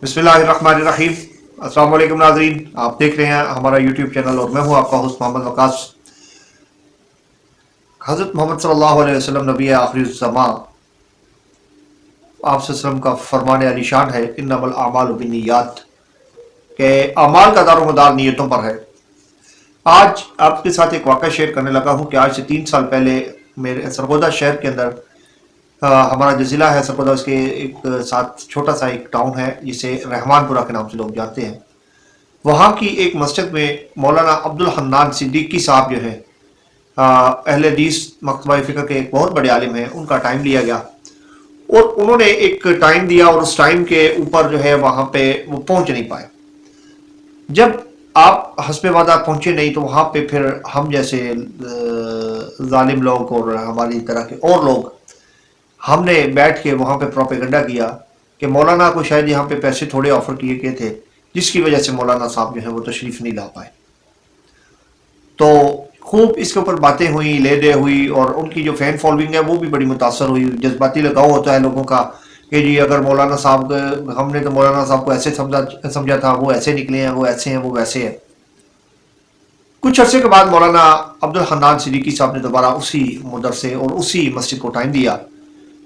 बिस्मिल्लाहिर्रहमानिर्रहीम। अस्सलाम वालेकुम नाज़रीन, आप देख रहे हैं हमारा यूट्यूब चैनल और मैं हूं आपका होस्ट मोहम्मद वकास। हज़रत मोहम्मद सल्लल्लाहु अलैहि वसल्लम नबी आखिर ज़मां, आप वसल्लम का फरमान अलीशान है इन्नमल आमालु बिन्नियात, के अमाल का दारोमदार नीयतों पर है। आज आपके साथ एक वाक़या शेयर करने लगा हूं कि आज से 3 साल पहले मेरे सरगोदा शहर के अंदर हमारा जो ज़िला है सरगोदा, उसके एक साथ छोटा सा एक टाउन है जिसे रहमानपुरा के नाम से लोग जानते हैं। वहाँ की एक मस्जिद में मौलाना अब्दुल हन्नान सिद्दीकी साहब जो हैं, अहले हदीस मकतबा फ़िक्र के एक बहुत बड़े आलिम हैं, उनका टाइम लिया गया और उन्होंने एक टाइम दिया और उस टाइम के ऊपर जो है वहाँ पे वो पहुँच नहीं पाए। जब आप हस्बे वादा पहुँचे नहीं तो वहाँ पे फिर हम जैसे जालिम लोग और हमारी तरह के और लोग, हमने बैठ के वहाँ पे प्रोपेगेंडा किया कि मौलाना को शायद यहाँ पे पैसे थोड़े ऑफर किए गए थे, जिसकी वजह से मौलाना साहब जो है वो तशरीफ़ नहीं ला पाए। तो खूब इसके ऊपर बातें हुई, ले दे हुई और उनकी जो फ़ैन फॉलोइंग है वो भी बड़ी मुतासर हुई। जज्बाती लगाव होता है लोगों का कि जी अगर मौलाना साहब, हमने तो मौलाना साहब को ऐसे समझा था, वो ऐसे निकले हैं, वो ऐसे हैं, वो वैसे हैं। कुछ अरसे के बाद मौलाना अब्दुल हन्नान सिद्दीकी साहब ने दोबारा उसी मदरसे और उसी मस्जिद को टाइम दिया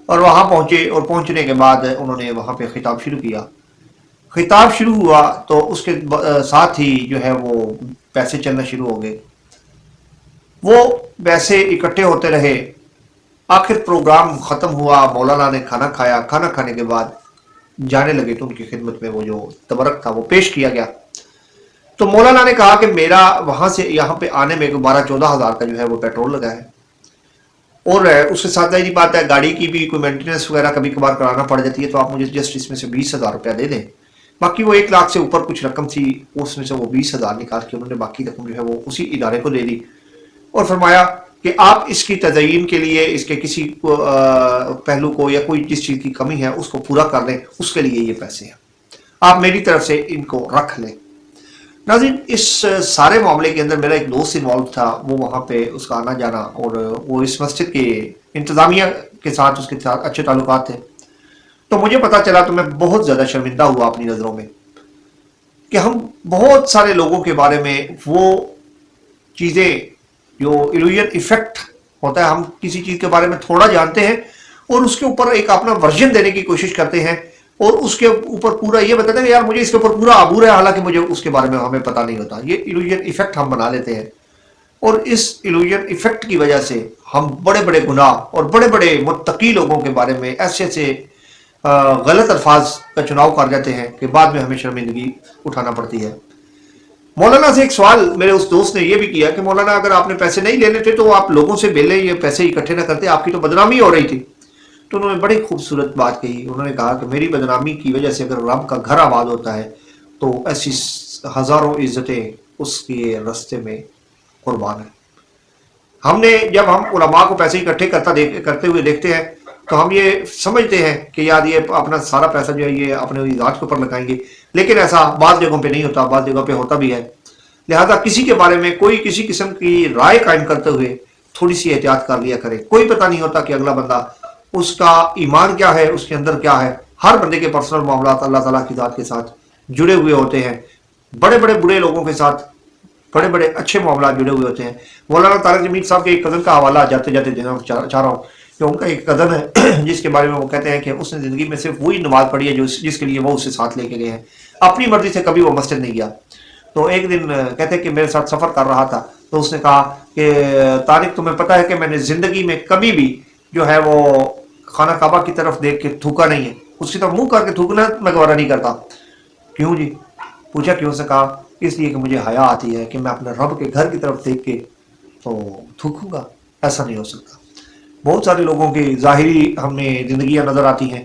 और वहाँ पहुँचे और पहुँचने के बाद उन्होंने वहाँ पे खिताब शुरू किया। खिताब शुरू हुआ तो उसके साथ ही जो है वो पैसे चलना शुरू हो गए। वो पैसे इकट्ठे होते रहे। आखिर प्रोग्राम ख़त्म हुआ, मौलाना ने खाना खाया। खाना खाने के बाद जाने लगे तो उनकी खिदमत में वो जो तबरक था वो पेश किया गया। तो मौलाना ने कहा कि मेरा वहाँ से यहाँ पे आने में 12-14 हज़ार का जो है वो पेट्रोल लगा है और उसके साथ ही बात है गाड़ी की भी कोई मेंटेनेंस वगैरह कभी कभार कराना पड़ जाती है, तो आप मुझे जस्ट इसमें से 20,000 रुपया दे दें। बाकी वो 1 लाख से ऊपर कुछ रकम थी, उसमें से वो 20,000 निकाल के उन्होंने बाकी रकम जो है वो उसी इदारे को दे दी और फरमाया कि आप इसकी तज़यीन के लिए इसके किसी पहलू को या कोई जिस चीज़ की कमी है उसको पूरा कर लें, उसके लिए ये पैसे हैं, आप मेरी तरफ से इनको रख लें। नाज़रीन, इस सारे मामले के अंदर मेरा एक दोस्त इन्वॉल्व था। वो वहाँ पे उसका आना जाना और वो इस मस्जिद के इंतज़ामिया के साथ उसके साथ अच्छे ताल्लुकात थे। तो मुझे पता चला तो मैं बहुत ज़्यादा शर्मिंदा हुआ अपनी नज़रों में कि हम बहुत सारे लोगों के बारे में वो चीज़ें जो इल्यूजन इफेक्ट होता है, हम किसी चीज़ के बारे में थोड़ा जानते हैं और उसके ऊपर एक अपना वर्जन देने की कोशिश करते हैं और उसके ऊपर पूरा ये बताते हैं कि यार मुझे इसके ऊपर पूरा अबूर है, हालांकि मुझे उसके बारे में हमें पता नहीं होता। ये इल्यूजन इफेक्ट हम बना लेते हैं और इस इल्यूजन इफेक्ट की वजह से हम बड़े बड़े गुनाह और बड़े बड़े मुत्तकी लोगों के बारे में ऐसे ऐसे गलत अल्फाज का चुनाव कर जाते हैं कि बाद में हमें शर्मिंदगी उठाना पड़ती है। मौलाना से एक सवाल मेरे उस दोस्त ने यह भी किया कि मौलाना अगर आपने पैसे नहीं लेने थे तो आप लोगों से बेले ये पैसे इकट्ठे ना करते, आपकी तो बदनामी हो रही थी। तो उन्होंने बड़ी खूबसूरत बात कही। उन्होंने कहा कि मेरी बदनामी की वजह से अगर रब का घर आबाद होता है तो ऐसी हज़ारों इज़्ज़तें उसके रास्ते में कुर्बान है। हमने जब हम उलमा को पैसे इकट्ठे करते हुए देखते हैं तो हम ये समझते हैं कि यार ये अपना सारा पैसा जो है ये अपने ज़ात के ऊपर लगाएंगे, लेकिन ऐसा बाज़ जगहों पे नहीं होता, बाज़ जगहों पे होता भी है। लिहाजा किसी के बारे में कोई किसी किस्म की राय कायम करते हुए थोड़ी सी एहतियात कर लिया करे। कोई पता नहीं होता कि अगला बंदा उसका ईमान क्या है, उसके अंदर क्या है। हर बंदे के पर्सनल मामला अल्लाह ताला की ज़ात के साथ जुड़े हुए होते हैं। बड़े बड़े बुरे लोगों के साथ बड़े बड़े अच्छे मामला जुड़े हुए होते हैं। मौलाना तारिक जमील साहब के एक कज़न का हवाला जाते जाते देना चाह रहा हूँ कि उनका एक कज़न है जिसके बारे में वो कहते हैं कि उसने ज़िंदगी में सिर्फ वही नमाज पढ़ी है जिसके लिए वो उससे साथ लेके गए हैं। अपनी मर्जी से कभी वो मस्जिद नहीं गया। तो एक दिन कहते हैं कि मेरे साथ सफ़र कर रहा था तो उसने कहा कि तारिक, तुम्हें पता है कि मैंने ज़िंदगी में कभी भी जो है वो खाना काबा की तरफ देख के थूका नहीं है, उसकी तरफ मुंह करके थूकना मैं गवारा नहीं करता। क्यों जी? पूछा क्यों? से कहा इसलिए कि मुझे हया आती है कि मैं अपने रब के घर की तरफ देख के तो थूकूंगा, ऐसा नहीं हो सकता। बहुत सारे लोगों की ज़ाहिरी हमें ज़िंदगियाँ नज़र आती हैं,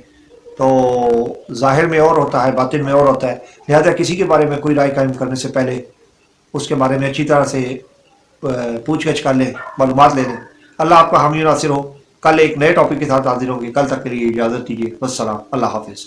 तो ज़ाहिर में और होता है, बातिन में और होता है। लिहाजा किसी के बारे में कोई राय कायम करने से पहले उसके बारे में अच्छी तरह से पूछ गछ कर लें, मालूमात ले लें। अल्लाह आपका हामी नासिर हो। कल एक नए टॉपिक के साथ हाजिर होंगे। कल तक के लिए इजाज़त दीजिए। वस्सलाम, अल्लाह हाफिज़।